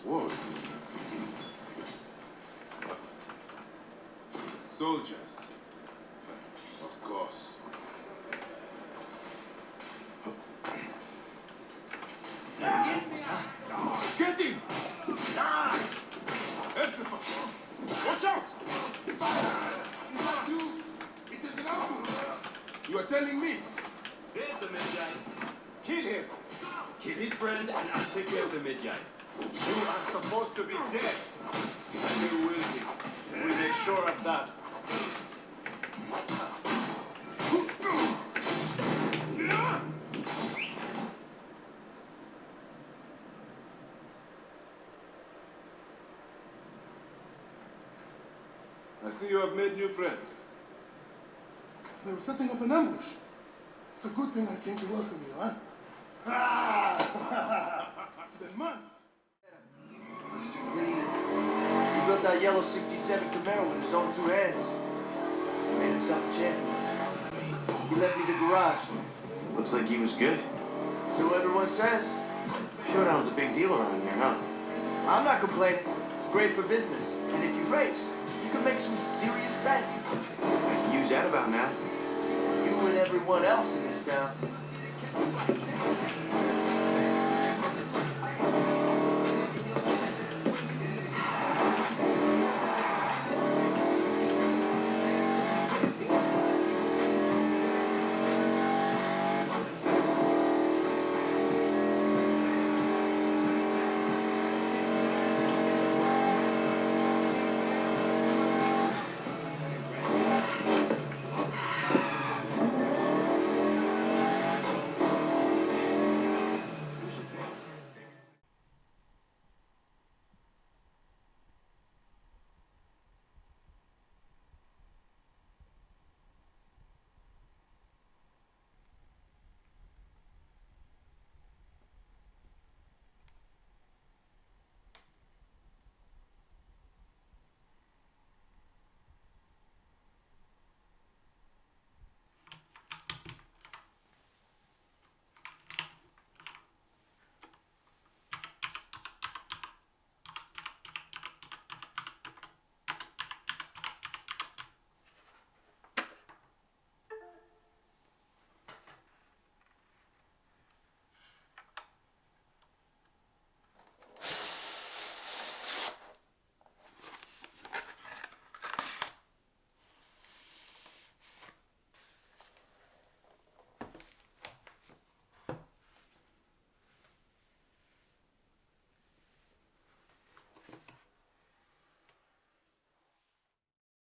Whoa. Soldiers. Of course. Get him! Epsifa! Watch out! It's not you! It is an ambush! You are telling me? There's the Medjay. Kill him! Kill his friend and I'll take care of the Medjay. You are supposed to be dead. And you will be. We'll make sure of that. I see you have made new friends. They were setting up an ambush. It's a good thing I came to welcome you, huh? Ah! It's been months. Mr. Green, he built that yellow 67 Camaro with his own 2 hands. He made himself a champion. He left me the garage. Looks like he was good. So everyone says. Showdown's a big deal around here, huh? I'm not complaining. It's great for business. And if you race, you can make some serious bank. I can use that about now. You and everyone else in this town.